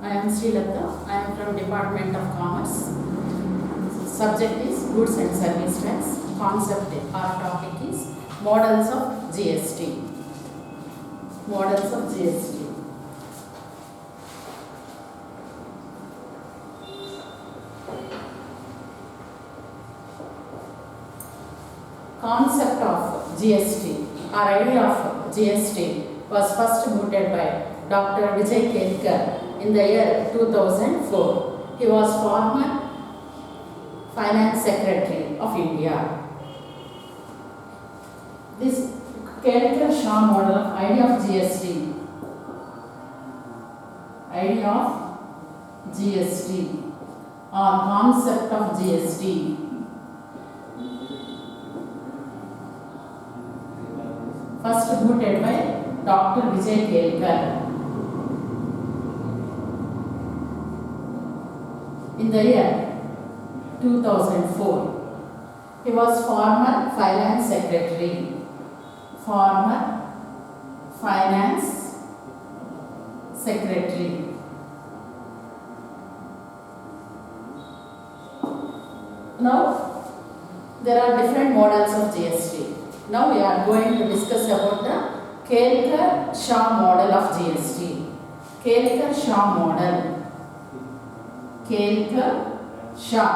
I am Srilata. I am from Department of Commerce. Subject is Goods and Service Tax. Concept or topic is Models of GST. Models of GST. Concept of GST or idea of GST was first mooted by Dr. Vijay Kelkar in the year 2004. He was former Finance Secretary of India. This Kelkar-Shah model of idea of GST. Idea of GST or concept of GST. First mooted by Dr. Vijay Kelkar in the year 2004. He was former Finance Secretary. Former Finance Secretary. Now, there are different models of GST. Now we are going to discuss about the Kelkar-Shah model of GST. Kelkar-Shah model. Kelkar-Shah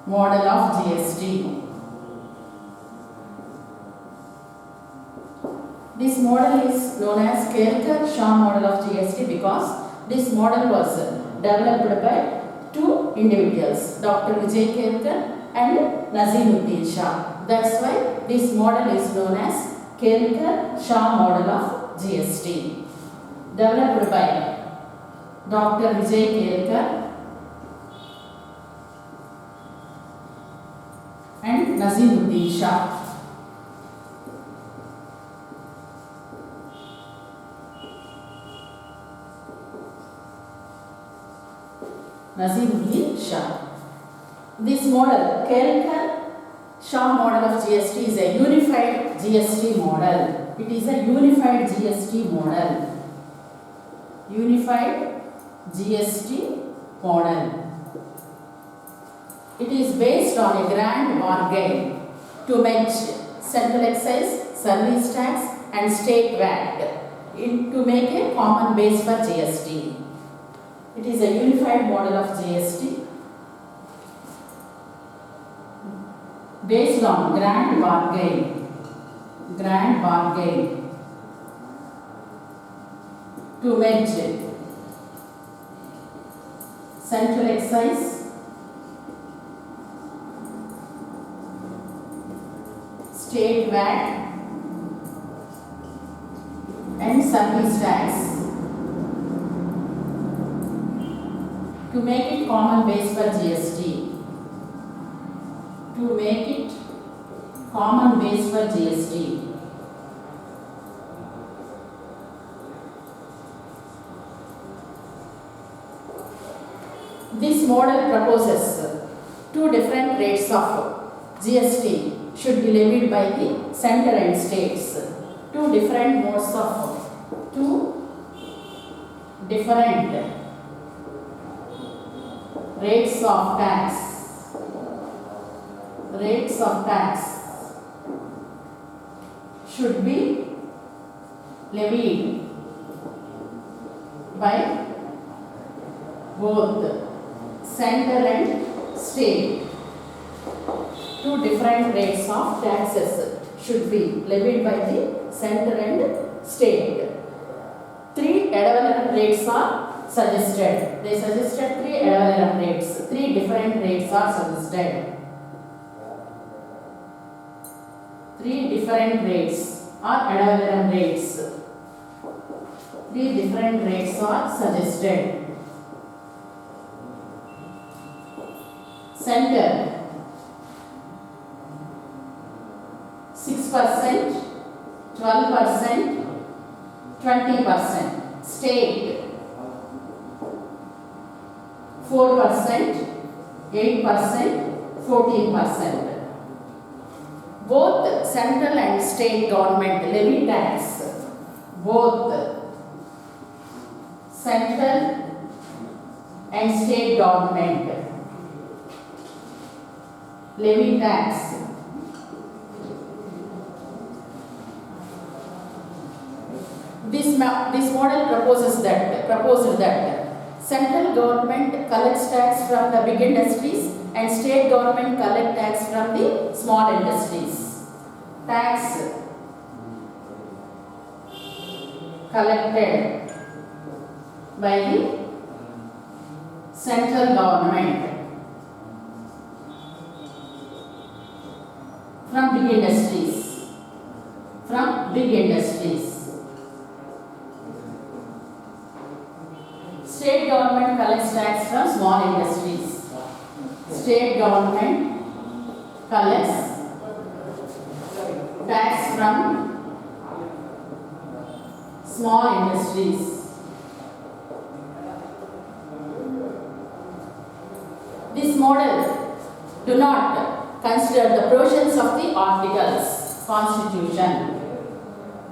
model of GST. This model is known as Kelkar-Shah model of GST because this model was developed by two individuals, Dr. Vijay Kelkar and Nazimuddin Shah. That's why this model is known as Kelkar-Shah model of GST. Developed by Dr. Vijay Kelkar and Nazimuddin Shah. Nazimuddin Shah. This model, Kelkar-Shah model of GST is a unified GST model. It is a unified GST model. Unified GST model. It is based on a grand bargain to match central excise, service tax and state VAT to make a common base for GST. It is a unified model of GST based on grand bargain to match central excise, state VAT and service tax to make it common base for GST. To make it common base for GST. This model proposes two different rates of GST should be levied by the center and states. Two different rates of tax should be levied by both center and state. Two different rates of taxes should be levied by the center and state. Three equivalent rates are suggested. They suggested three equivalent rates. Three different rates are suggested. Three different rates are equivalent rates. Three different rates are suggested. Center 6%, 12%, 20%. State 4%, 8%, 14%. Both central and state government levy tax. Both central and state government levy tax. This model proposed that central government collects tax from the big industries and state government collect tax from the small industries. Tax collected by the central government from big industries. State government collects tax from small industries. State government collects tax from small industries. This model do not consider the provisions of the articles Constitution.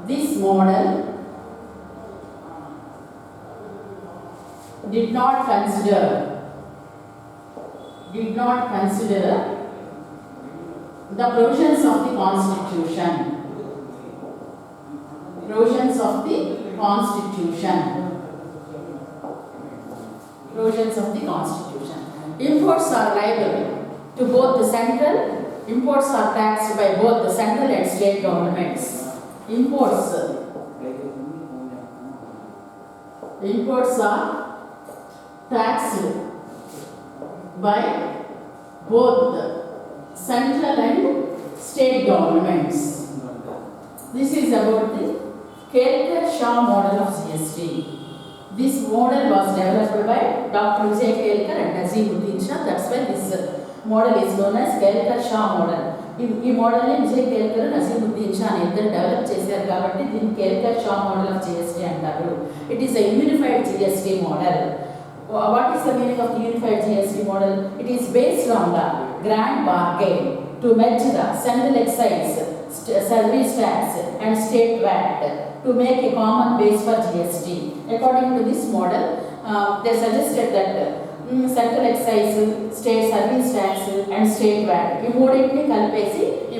This model did not consider the provisions of the Constitution. Imports are liable to both the central. Imports are taxed by both the central and state governments. Imports are taxed by both the central and state governments. This is about the Kelkar-Shah model of GST. This model was developed by Dr. Vijay Kelkar and Nazeemuddin Shah. That's why this model is known as Kelkar-Shah model. ఈ మోడల్ని విజయ్ కేల్కర్ నజీముద్దీన్ షా అని ఇద్దరు develop చేశారు కాబట్టి దీన్ని కేల్కర్-షా model of GST అంటారు. It is a unified GST model. What is the meaning of the unified GST model? It is based on the grand bargain to merge the central excise, service tax and state VAT to make a common base for GST. According to this model, they suggested that central excise, state service tax and state VAT ఈ మూడింటిని కలిపేసి ఈ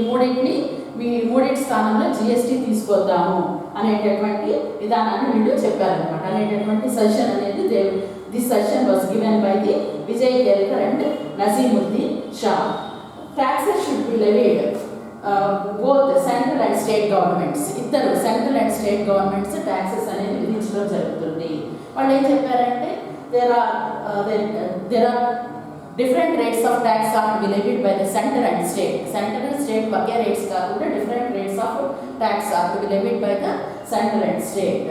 మూడింటి స్థానంలో GST తీసుకొద్దాము అనేటటువంటి విధానాన్ని వీళ్ళు చెప్పారనమాట. అనేటటువంటి సజెషన్ అనేది this session was given by the Vijay Kelkar and Nazeemuddin Shah. Taxes should be levied both central and state governments. ఇద్దరు central and state governments taxes అనేది విధించడం జరుగుతుంది. వాళ్ళు ఏం చెప్పారంటే there are different rates of tax are to be levied by the central and state. Central and state okay rates కాకుండా different rates of tax are to be levied by the central and state.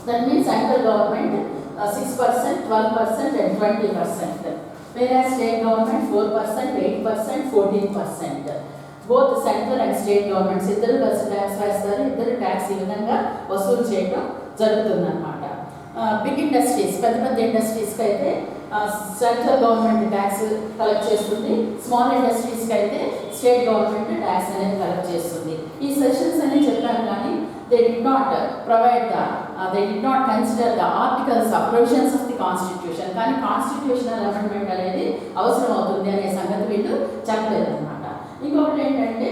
That means central government 6%, 12% and 20%. Whereas state government 4%, 8%, 14%. Both central and state governments ఇద్దరు కలిసి tax వేస్తారు. ఇద్దరు tax ఈ విధంగా వసూలు చేయడం జరుగుతుందన్నమాట. బిగ్ ఇండస్ట్రీస్ పెద్ద ఇండస్ట్రీస్కి అయితే సెంట్రల్ గవర్నమెంట్ ట్యాక్స్ కలెక్ట్ చేస్తుంది. స్మాల్ ఇండస్ట్రీస్కి అయితే స్టేట్ గవర్నమెంట్ ట్యాక్స్ అనేది కలెక్ట్ చేస్తుంది. ఈ సెషన్స్ అని చెప్పాను కానీ they did not consider the articles of provisions of the constitution. కానీ కాన్స్టిట్యూషనల్ అమెండ్మెంట్ అనేది అవసరం అవుతుంది అనే సంగతి వీళ్ళు చెప్పలేదన్నమాట. ఇంకొకటి ఏంటంటే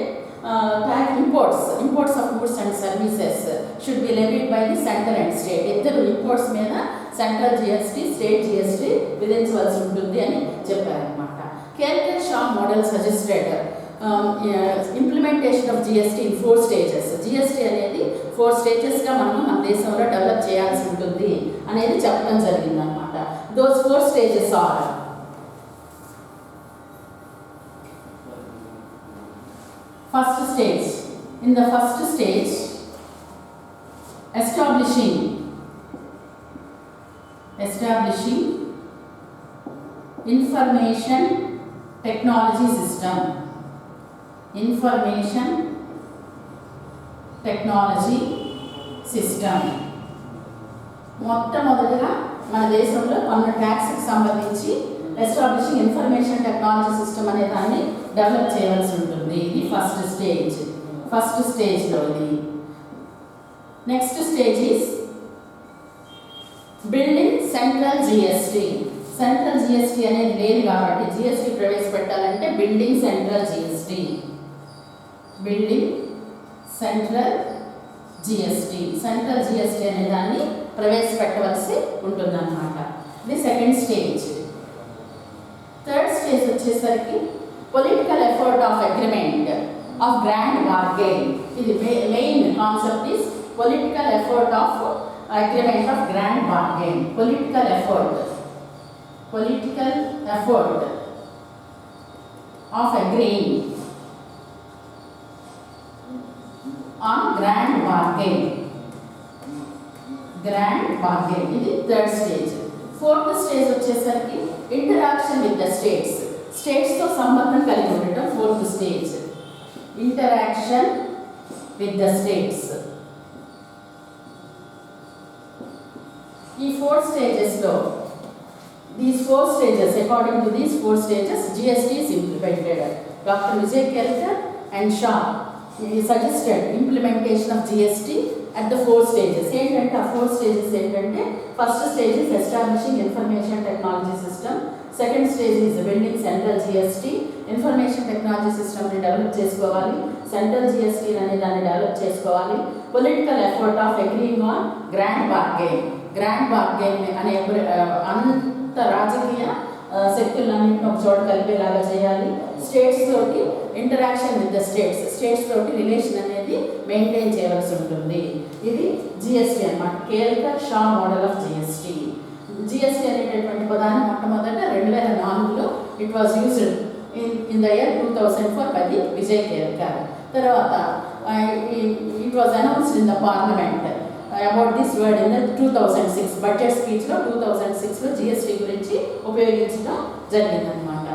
imports of goods and services should be levied by the central and state. ఇద్దరు ఇంపోర్ట్స్ మీద సెంట్రల్ జిఎస్టీ స్టేట్ జిఎస్టీ విధించవలసి ఉంటుంది అని చెప్పారనమాట. కేల్కర్-షా model suggested implementation of GST in 4 stages. GST అనేది 4 stagesగా మనం మన దేశంలో డెవలప్ చేయాల్సి ఉంటుంది అనేది చెప్పడం జరిగిందనమాట. Those 4 stages are first stage. In the first stage, establishing information technology system. మొట్టమొదటిగా మన దేశంలో పన్ను ట్యాక్స్కి సంబంధించి ఎస్టాబ్లిషింగ్ ఇన్ఫర్మేషన్ టెక్నాలజీ సిస్టమ్ అనే దాన్ని డెవలప్ చేయవలసి ఉంటుంది. ఇది ఫస్ట్ స్టేజ్లో ఇది. Next stage is building central GST. Central GST అనేది లేదు కాబట్టి జిఎస్టీ ప్రవేశపెట్టాలంటే building central GST. Building central GST. Central GST అనే దాన్ని ప్రవేశపెట్టవలసి ఉంటుందన్నమాట. ఇది సెకండ్ స్టేజ్. థర్డ్ స్టేజ్ వచ్చేసరికి political effort of agreement of grand bargain. ఇది main concept is political effort of agreement of grand bargain. Political effort of agreeing on grand bargain. ఇది third stage. Fourth stage వచ్చేసరికి interaction with the స్టేట్స్తో సంబంధం కలిగి ఉండటం fourth stage. Interaction with the states. ఈ 4 స్టేజెస్లో according to these 4 stages GST is implemented. Dr. Vijay Kelkar and Shah suggested implementation of GST at the 4 stages. ఏంటంటే ఆ 4 stages ఏంటంటే first stage is establishing information technology system. Second stage is building central GST. Information technology సిస్టమ్ని develop చేసుకోవాలి. Central GST అనే దాన్ని develop చేసుకోవాలి. Political effort of agreeing on grand bargain అనే అంత రాజకీయ శక్తులన్నింటిని ఒక చోట కలిపేలాగా చేయాలి. స్టేట్స్ తోటి ఇంటరాక్షన్ విత్ ద స్టేట్స్ తోటి రిలేషన్ అనేది మెయింటైన్ చేయవలసి ఉంటుంది. ఇది జిఎస్టీ అన్నమాట. Kelkar Shah model of GST. GST అనేటటువంటి పదాన్ని మొట్టమొదట 2004లో it was used in the year 2004 by the Vijay Kelkar. తర్వాత it was announced in the parliament about this word in the 2006 budget speech లో 2006లో GST గురించి ఉపయోగించడం జరిగిందన్నమాట.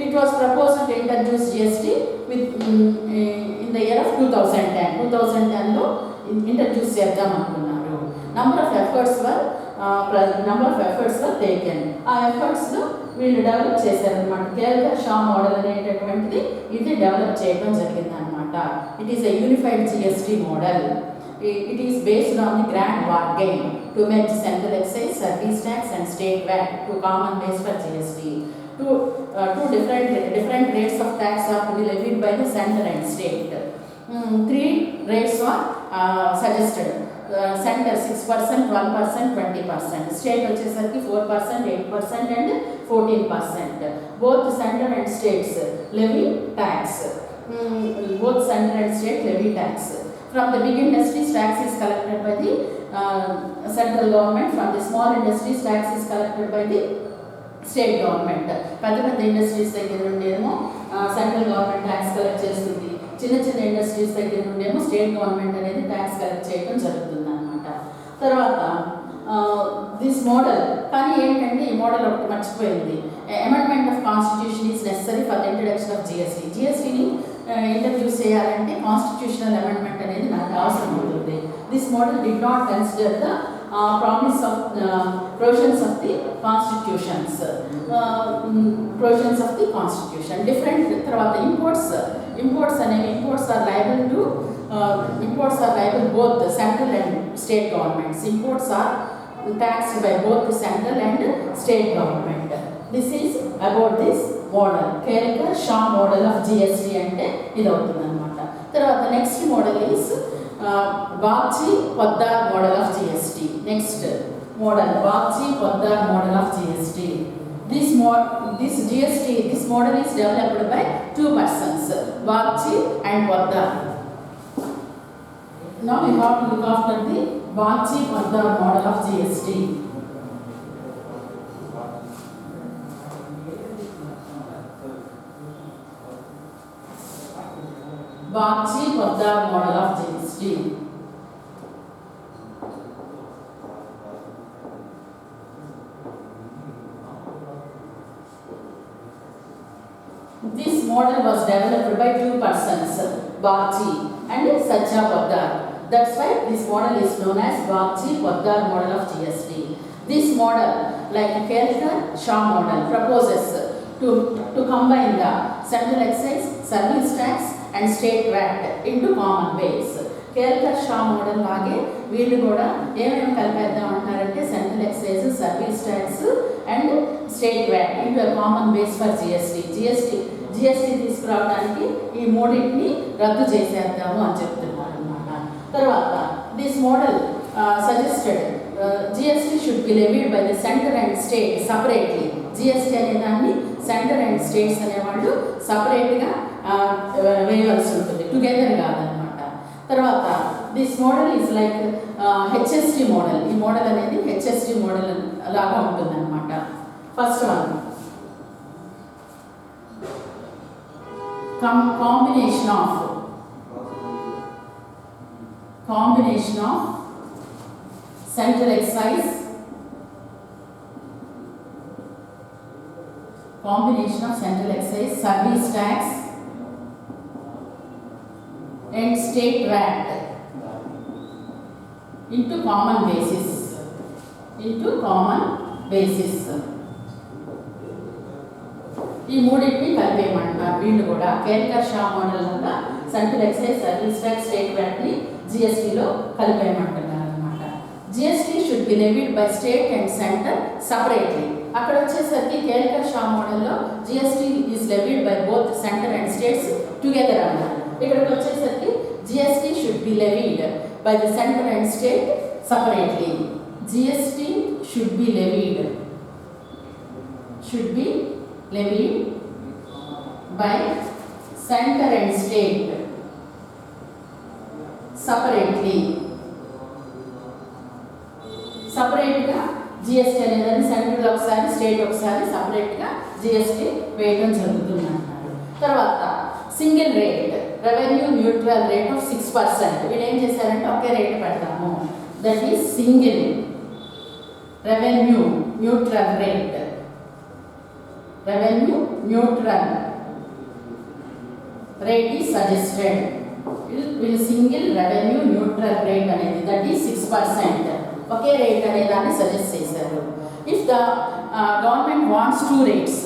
It was proposed to introduce GST with in the year of 2010లో introduce చేద్దాం అనుకున్నారు. number of efforts were taken. ఆ ఎఫర్ట్స్లో వీళ్ళు develop చేశారనమాట. కేల్కర్ షా మోడల్ అనేటటువంటిది ఇది డెవలప్ చేయడం జరిగింది అనమాట. It is a unified GST model. It is based on the grand bargain to merge central excise, service tax and state VAT to common base for GST. Two different rates of tax are to be levied by the center and state. 3 rates are suggested. Center 6%, 1%, 20%. State వచ్చేసరికి 4%, 8% and 14%. Both center and states levy tax. Both center and state levy tax. From the big industries, tax is collected by the central government. From the small industries, tax is collected by the state government. పెద్ద industries దగ్గర నుండేమో central government tax collect చేస్తుంది. చిన్న industries దగ్గర నుండేమో state government అనేది tax collect చేయడం జరుగుతుంది అనమాట. తర్వాత దిస్ మోడల్ కానీ ఏంటంటే ఈ మోడల్ ఒకటి మర్చిపోయింది. Amendment of constitution is necessary for the introduction of GST. జిఎస్టీని ఇంట్రడ్యూస్ చేయాలంటే కాన్స్టిట్యూషనల్ అమెండ్మెంట్ అనేది నాకు అవసరం ఉంటుంది. This model did not consider the provisions of the constitutions. Provisions of the constitution. Different తర్వాత imports are liable both the central and state governments. Imports are taxed by both the central and state government. This is about this model. Kelkar Shah model of GST అంటే ఇది అవుతుంది అనమాట. తర్వాత next model is Bagchi-Poddar model of GST. Next model, Bagchi-Poddar model of GST. This model is developed by 2 persons, Bagchi and Poddar. Now we have to look after the Bagchi-Poddar model of GST. Bagchi-Poddar model of GST. This model was developed by 2 persons, Bagchi and Poddar. That's why this model is known as Bagchi-Poddar model of GST. This model, like Kelkar Shah model, proposes to combine the central excise, service tax and state VAT into common base. Kelkar Shah model లాగే వీళ్ళు కూడా ఏమేమి కలిపేద్దాం అంటారంటే central excise, state VAT into a common base for GST తీసుకురావడానికి ఈ మూడింటిని రద్దు చేసేద్దాము అని చెప్తున్నారు అనమాట. తర్వాత this model suggested GST should be levied by the centre and state separately. GST అనే దాన్ని సెంటర్ అండ్ స్టేట్స్ అనేవాళ్ళు సపరేట్గా వేయవలసి ఉంటుంది, టుగెదర్ కాదనమాట. తర్వాత this model is like HST model. ఈ మోడల్ అనేది హెచ్ఎస్టీ మోడల్ లాగా ఉంటుందన్నమాట. First one combination of central excise, service tax and state VAT into common basis. ఈ మూడింటిని కలిపేయమంటున్నారు వీళ్ళు కూడా. కేల్కర్ షా మోడల్ లాగా central excise, service tax, state వ్యాట్ని జిఎస్టీలో కలిపేయమంటున్నారు అనమాట. GST should be levied by state and centre separately. అక్కడ వచ్చేసరికి కేల్కర్ షా మోడల్లో GST is levied by both centre and states together అన్నారు. ఇక్కడికి వచ్చేసరికి GST should be levied by the centre and state separately. GST should be levied by center and state separately. సపరేట్గా GST అనేదాన్ని central ఒకసారి, state ఒకసారి సపరేట్గా GST వేయడం జరుగుతుంది అంటారు. తర్వాత single rate, revenue neutral rate of 6%. వీళ్ళు ఏం చేశారంటే ఒకే రేట్ పెడతాము, that is single revenue neutral rate. Revenue neutral rate is suggested. Will single revenue neutral rate అనేది that is 6%. ఒకే రేట్ అనేదాన్ని సజెస్ట్ చేశారు. If the government wants two rates,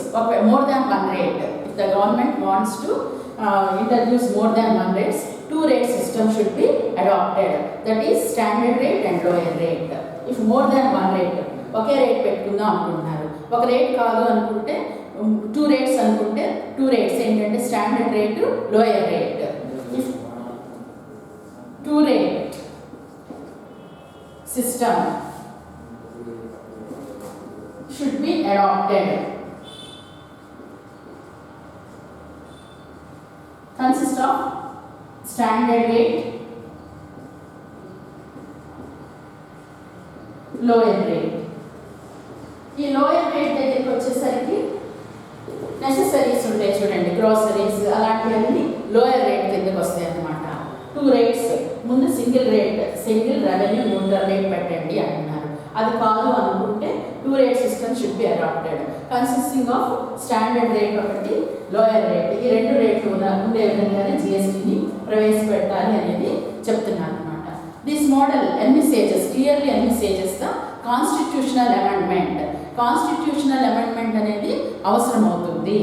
more than one rate, if the government wants to introduce more than one rates, two rate system should be adopted. That is standard rate and lower rate. If more than one rate, ఒకే rate పెట్టుకుందాం అనుకుంటున్నారు. ఒక rate కాదు అనుకుంటే two rates అనుకుంటే two rates ఏంటంటే standard rate, lower rate. If two rate system should be adopted. Consist of standard rate, lower rate. ఈ lower rate దగ్గరికి వచ్చేసరికి నెసెసరీస్ ఉంటాయి చూడండి, గ్రోసరీస్ అలాంటివన్నీ లోయర్ రేట్ కిందకి వస్తాయి అన్నమాట. టూ రేట్స్ ముందు సింగిల్ రెవెన్యూ న్యూట్రల్ రేట్ పెట్టండి అంటున్నారు. అది కాదు అనుకుంటే two rate system should be adopted consisting of standard rate ఒకటి, లోయర్ రేట్. ఈ రెండు రేట్లు ఉండే విధంగానే జిఎస్టీని ప్రవేశపెట్టాలి అనేది చెప్తున్నారు అనమాట. This model clearly envisages the constitutional amendment. Constitutional amendment అనేది అవసరం అవుతుంది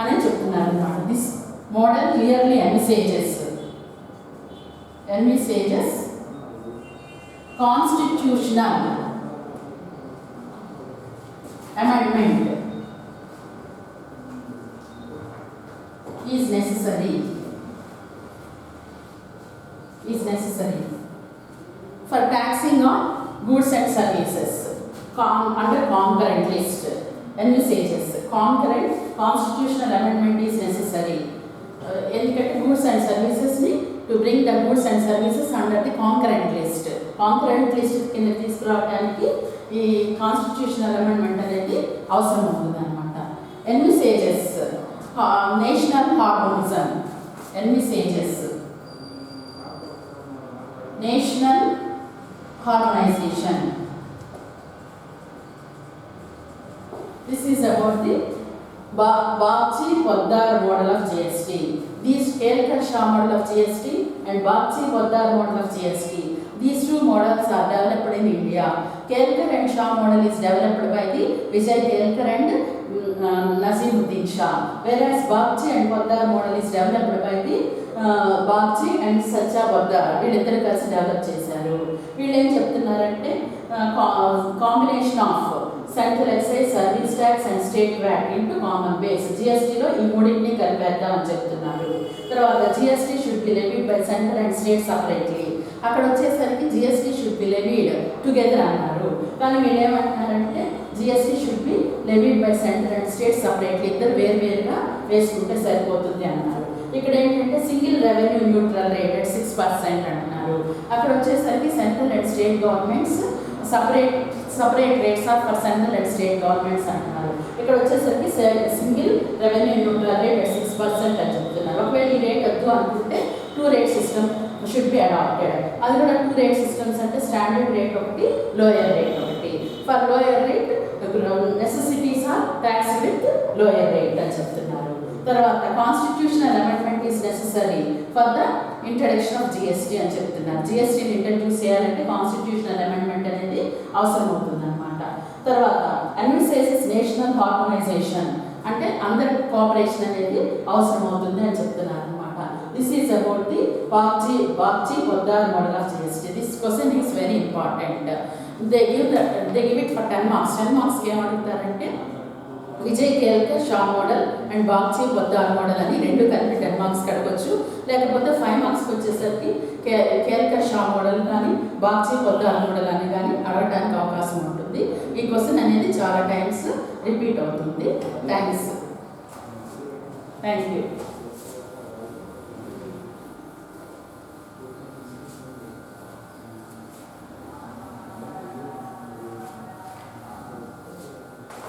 అని చెప్తున్నారు అన్నమాట. This model clearly envisages constitutional amendment is necessary for taxing on goods and services under concurrent list. Envisages concurrent constitutional amendment is necessary. ఎందుకంటే goods and services ni to bring the goods and services under the concurrent list. Concurrent list కింద తీసుకురావడానికి ఈ constitutional amendment అనేది అవసరం అవుతుంది అనమాట. Envisages national harmonism. National harmonization. This is about the Bagchi-Poddar model of GST. These Kelkar-Shah model of GST and Bagchi-Poddar model of GST. These two models are developed in India. Kelkar and Shah model is developed by the Vijay Kelkar and Nazimuddin Shah, whereas Bagchi and Poddar model is developed by the Bagchi and సచ్చా బర్దార్. వీళ్ళిద్దరు కలిసి develop చేశారు. వీళ్ళు ఏం చెప్తున్నారంటే combination of central excise, service tax and state VAT into common base. జిఎస్టీలో ఈ మూడింటిని కలిపేద్దాం అని చెప్తున్నారు. తర్వాత GST should be levied by centre and state separately. అక్కడ వచ్చేసరికి GST should be levied together అన్నారు. కానీ వీళ్ళు ఏమంటున్నారంటే GST should be levied by centre and state separately, ఇద్దరు వేరువేరుగా వేసుకుంటే సరిపోతుంది అన్నారు. ఇక్కడ ఏంటంటే single revenue neutral rate at 6% అంటున్నారు. అక్కడ వచ్చేసరికి central and state governments separate rates are for central and state governments అంటున్నారు. ఇక్కడ వచ్చేసరికి single revenue neutral rate at 6% అని చెప్తున్నారు. ఒకవేళ ఈ రేట్ వద్దు అనుకుంటే 2 rate system should be adopted. అది కూడా 2 rate సిస్టమ్స్ అంటే స్టాండర్డ్ రేట్ ఒకటి, లోయర్ రేట్ ఒకటి. For lower rate necessities are tax with lower rate అని చెప్తున్నారు. తర్వాత constitutional amendment is necessary for the introduction of GST అని చెప్తున్నారు. జిఎస్టీని ఇంట్రడ్యూస్ చేయాలంటే కాన్స్టిట్యూషనల్ అమెండ్మెంట్ అనేది అవసరం అవుతుంది అనమాట. తర్వాత ఎన్విసేసెస్ నేషనల్ హార్మోనైజేషన్ అంటే అందరి కోఆపరేషన్ అనేది అవసరం అవుతుంది అని చెప్తున్నారు అనమాట. This is about the Bagchi Poddar model of GST. This question is very important. They give it for 10 marks. 10 marks ఏమడుగుతారంటే Vijay Kelkar Shah model and Bagchi Poddar model అని రెండు కలిపి 10 marks అడగొచ్చు. లేకపోతే 5 marks వచ్చేసరికి కేల్కర్ షా మోడల్ కానీ బాగ్చి పొద్దార్ మోడల్ అని కానీ అడగడానికి అవకాశం ఉంటుంది. ఈ క్వశ్చన్ అనేది చాలా టైమ్స్ రిపీట్ అవుతుంది. Thank you.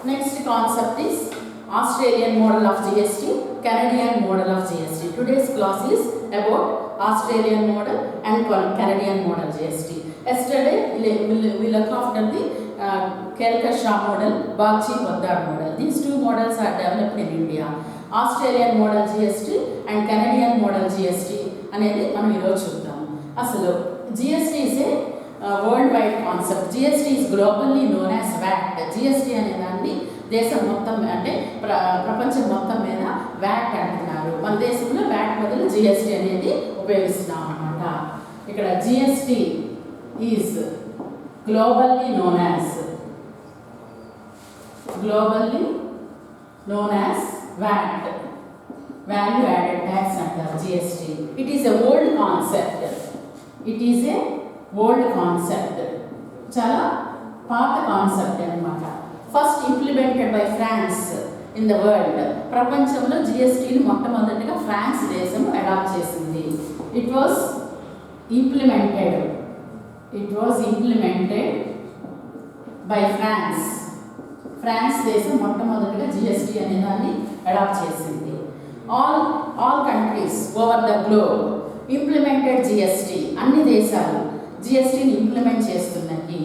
Next concept is Australian model of GST, Canadian model of GST. Today's class is about Australian model and Canadian model GST. Yesterday we looked after the Kelkar-Shah model, Bagchi-Poddar model. These two models are developed in India. Australian model GST and Canadian model GST అనేది మనం ఈరోజు చూద్దాం. అసలు GST is a world wide concept. GST is globally known as VAT. GST అనే దాన్ని దేశం మొత్తం అంటే ప్రపంచం మొత్తం మీద వ్యాట్ అంటున్నారు. మన దేశంలో వ్యాట్ బదులు జిఎస్టీ అనేది ఉపయోగిస్తున్నాం అన్నమాట. ఇక్కడ GST is globally known as VAT, value added tax అంటారు GST. It is a old concept. చాలా పాత కాన్సెప్ట్ అన్నమాట. First implemented by France in the world. ప్రపంచంలో జిఎస్టీని మొట్టమొదటిగా ఫ్రాన్స్ దేశం అడాప్ట్ చేసింది. It was implemented by France దేశం మొట్టమొదటిగా జిఎస్టీ అనే దాన్ని అడాప్ట్ చేసింది. All countries over the globe implemented GST. అన్ని దేశాలు జిఎస్టీని ఇంప్లిమెంట్ చేస్తున్నాయి.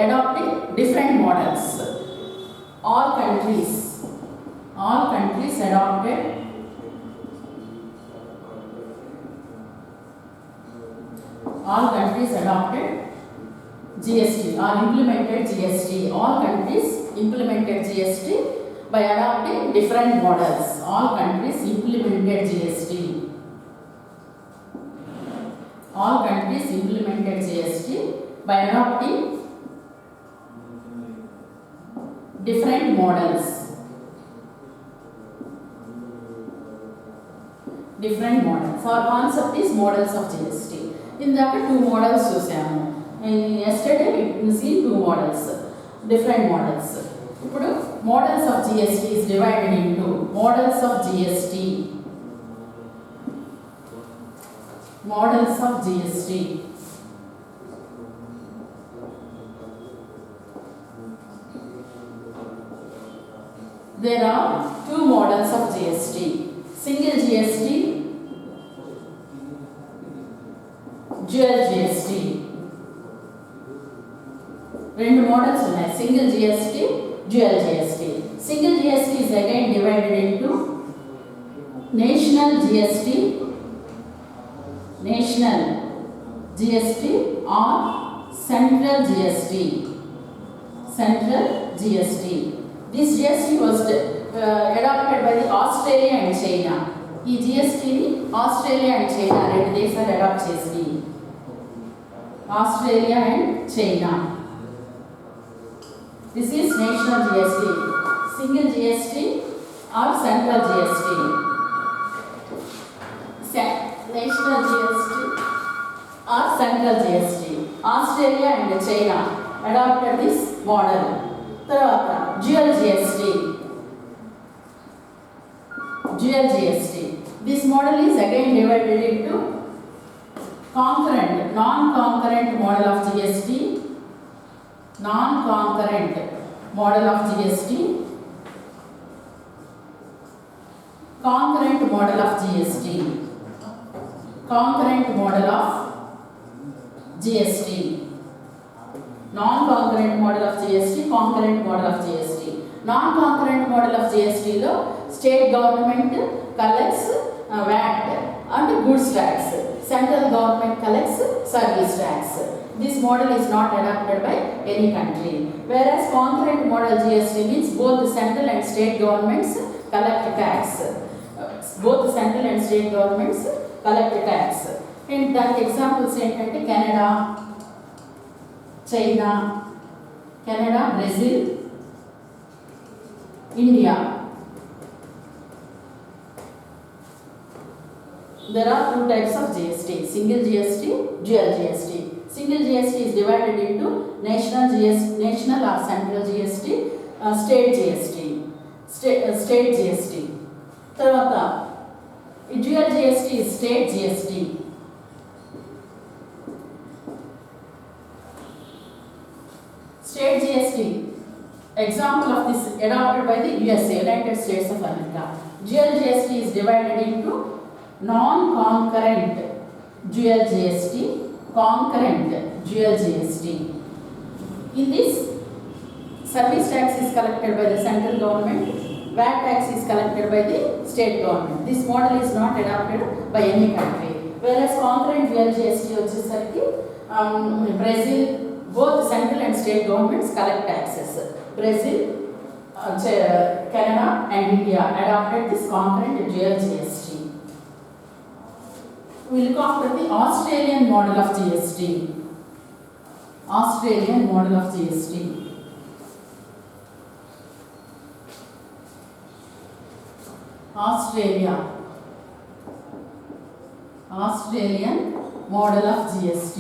Adopting different models. All countries adopted GST or implemented GST. All countries implemented GST by adopting different models. All countries implemented GST. By adopting different models. Our concept is models of GST. In that 2 models చూసాము. Yesterday we see 2 models, different models. ఇప్పుడు models of GST is divided into models of GST. There are 2 models of GST. Single GST, dual GST. రెండు models ఉన్నాయి, single GST, dual GST. Single GST is again divided into national GST or central GST. This GST was adopted by the Australia and China. ఈ జిఎస్టీని Australia and China రెండు దేశాలు adapt చేసినాయి. Australia and China. This is national GST, single GST or central GST. National GST or central GST. Australia and China adopted this model. Dual GST. Dual GST. This model is again divided into concurrent, non-concurrent model of GST, non-concurrent model of GST, concurrent model of GST, concurrent model of GST, non-concurrent model of GST, concurrent model of GST. Non-concurrent model of GST lo state government collects VAT and goods tax. Central government collects service tax. This model is not adopted by any country. Whereas concurrent model GST means both the central and state governments collect tax. Both the central and state governments collect tax. And that examples ఏంటంటే Canada, China, Canada, Brazil, India. There are two types of GST, single GST, dual GST. Single GST is divided into national or central GST, state GST, state GST. తర్వాత dual GST is state GST. State GST, example of this adopted by the USA, United States of America. Dual GST is divided into non-concurrent dual GST, concurrent dual GST. In this, service tax is collected by the central government, VAT tax is collected by the state government. This model is not adopted by any country. Whereas concurrent dual GST వచ్చేసరికి Brazil, both central and state governments collect taxes. Brazil, Canada and India adopted this concurrent dual GST. We look after the Australian model of GST. Australian model of GST. Australian model of GST.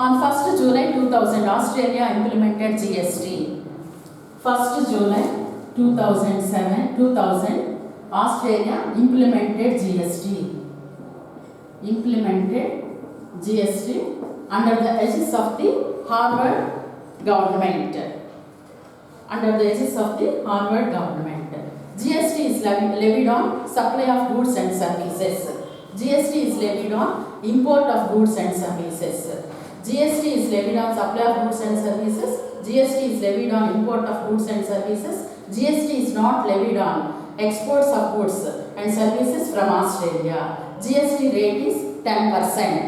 On 1st July 2000, Australia implemented GST. 1st July 2000, Australia implemented GST. Implemented GST under the aegis of the Harvard government. Under the aegis of the Harvard government. GST is levied on supply of goods and services. GST is levied on import of goods and services. GST is levied on supply of goods and services. GST is levied on import of goods and services. GST is not levied on exports of goods and services from Australia. GST rate is 10%.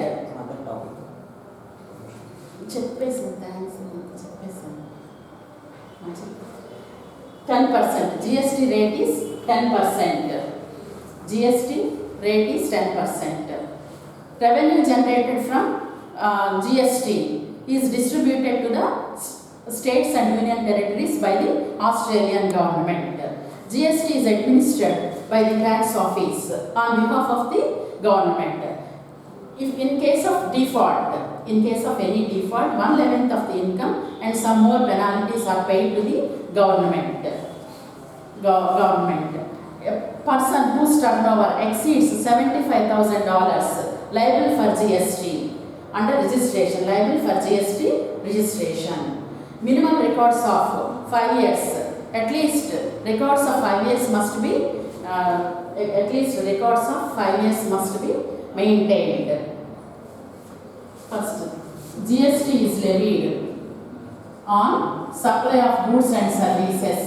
చెప్పేసాను, thanks, చెప్పేసాను. 10%. GST rate is 10%. GST rate is 10%. Revenue generated from GST is distributed to the states and union territories by the Australian government. GST is administered by the tax office on behalf of the government. If in case of default, in case of any default, 1/11 of the income and some more penalties are paid to the government. A person whose turnover exceeds $75,000 liable for GST under registration, liable for GST registration. Minimum records of 5 years, at least records of 5 years must be, maintained. First, GST is levied on supply of goods and services.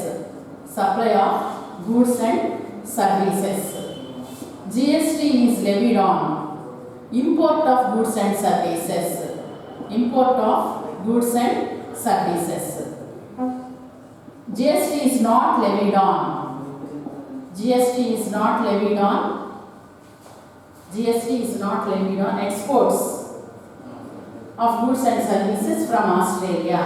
Supply of goods and services. GST is levied on import of goods and services. Import of goods and services. GST is not levied on. GST is not levied on exports of goods and services from Australia.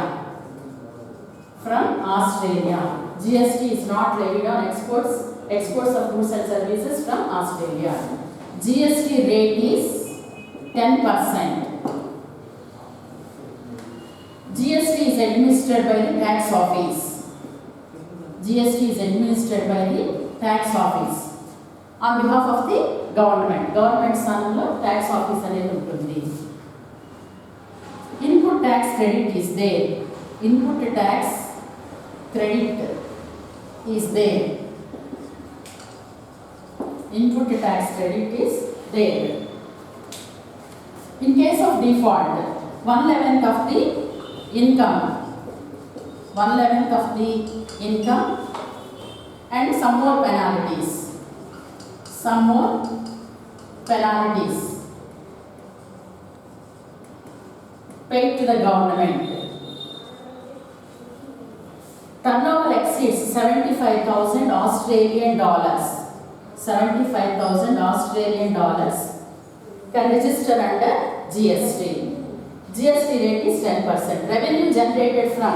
From Australia. GST is not levied on exports of goods and services from Australia. GST rate is 10%. GST is administered by the tax office. GST is administered by the tax office on behalf of the government. Government స్థానంలో tax office అనేది ఉంటుంది. Input tax credit is there. Input tax credit is there. Input tax credit is there. In case of default, 1/11 of the income, 1/11 of the income, and some more penalties. Some more penalties paid to the government. Turnover exceeds 75,000 Australian dollars. 75,000 Australian dollars can register under GST. GST rate is 10%. Revenue generated from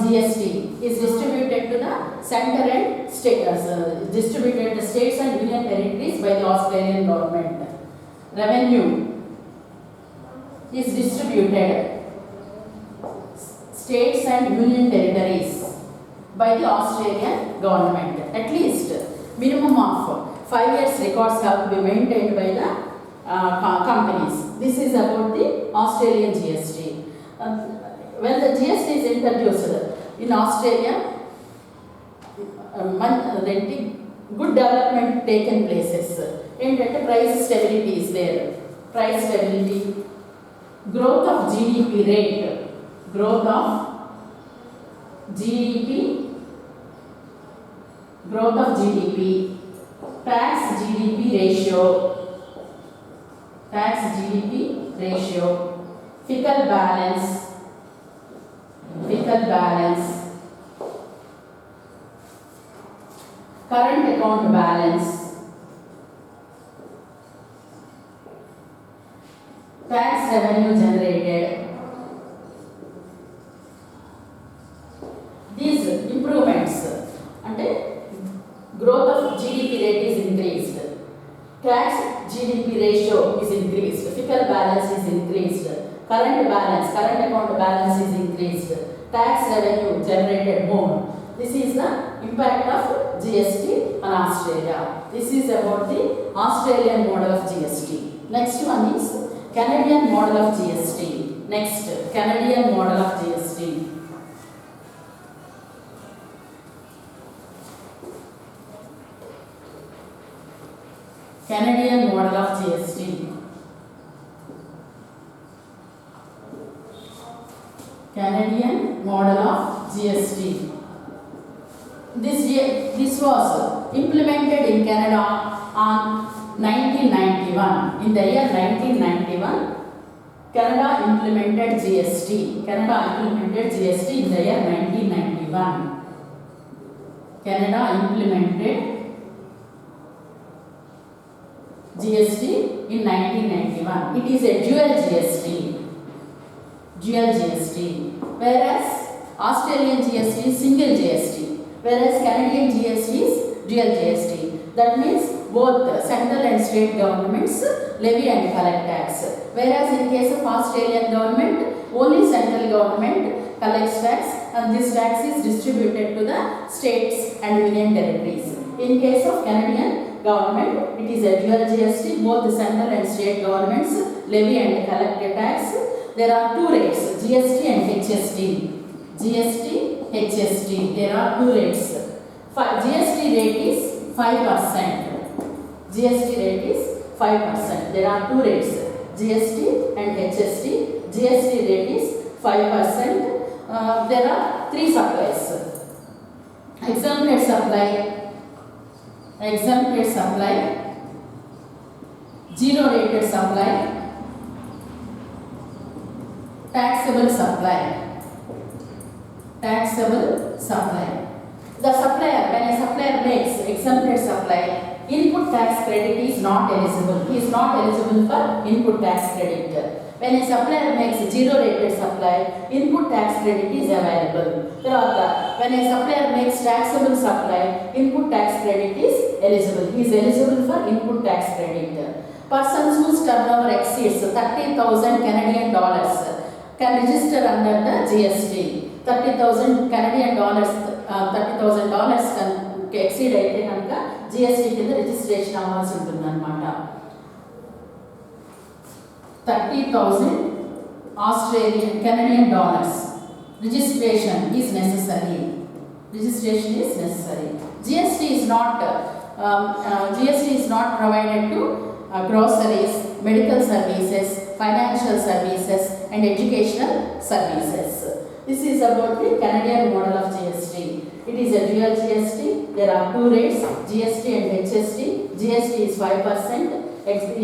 GST is distributed to the center and states, distributed to states and union territories by the Australian government. Revenue is distributed states and union territories by the Australian government. At least minimum of 5 years records have to be maintained by the companies. This is about the Australian GST. When the GST is introduced in Australia, good development taken places. Price stability is there. Price stability, growth of GDP rate, growth of GDP, tax GDP ratio, fiscal balance, current account balance, tax revenue generated. These improvements, growth of GDP rate is increased, tax GDP ratio is increased, fiscal balance is increased, current account balance is increased, tax revenue generated more. This is the impact of GST on Australia. This is about the Australian model of GST. Next one is Canadian model of GST. Next, Canadian model of GST. Canadian model of GST. Canadian model of GST. This was implemented in Canada on 1991. In the year 1991, Canada implemented GST. Canada implemented GST in the year 1991. Canada implemented GST in 1991. It is a dual GST. Whereas Australian GST is single GST. Whereas Canadian GST is dual GST. That means both central and state governments levy and collect tax. Whereas in case of Australian government, only central government collects tax, and this tax is distributed to the states and union territories. In case of Canadian government, it is a dual GST. Both the central and state governments levy and collect a tax. There are two rates, GST and HST. There are two rates. GST rate is 5%. There are two rates, GST and HST. GST rate is 5%. There are three supplies. Exempted supply, zero rated supply, taxable supply. The supplier, when a supplier makes exempted supply, Input tax credit is not eligible. He is not eligible for input tax credit. When a supplier makes zero rated supply, input tax credit is available. When a supplier makes taxable supply, input tax credit is eligible. He is eligible for input tax credit. Persons whose turnover exceeds 30,000 Canadian dollars can register under the GST. 30,000 Canadian dollars, $30,000 can exceed అయితే కనుక GST కింద registration అవ్వాల్సి ఉంటుంది అన్నమాట. 30,000 Australian Canadian dollars registration is necessary. Registration is necessary. GST is not provided to groceries, medical services, financial services and educational services. This is about the Canadian model of GST. It is a dual GST. There are two rates, GST and HST. GST is 5%.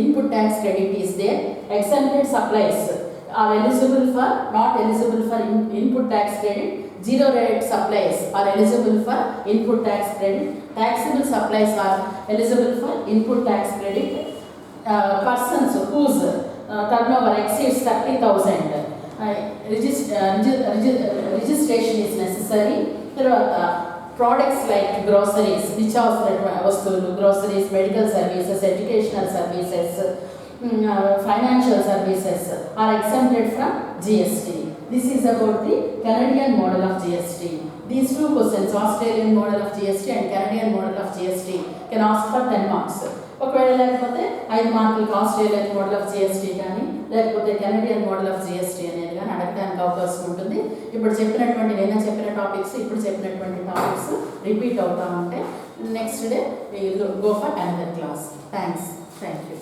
Input tax credit is there. Exempted supplies are eligible for, not eligible for input tax credit. Zero rate supplies are eligible for input tax credit. Taxable supplies are eligible for input tax credit. Persons whose turnover exceeds 30,000 registration is necessary. Products like groceries, groceries, medical services, educational services, financial services are exempted from GST. This is about the Canadian model of GST. These two questions, Australian model of GST and Canadian model of GST, can ask for 10 marks. ఒకవేళ లేకపోతే 5 మార్కులకు Australian model of GST కానీ లేకపోతే Canadian model of GST అనేది కానీ అడగడానికి అవకాశం ఉంటుంది. ఇప్పుడు చెప్పినటువంటి నేను చెప్పిన టాపిక్స్ ఇప్పుడు చెప్పినటువంటి టాపిక్స్ రిపీట్ అవుతూ ఉంటాయి. Next day go for another class. Thank you.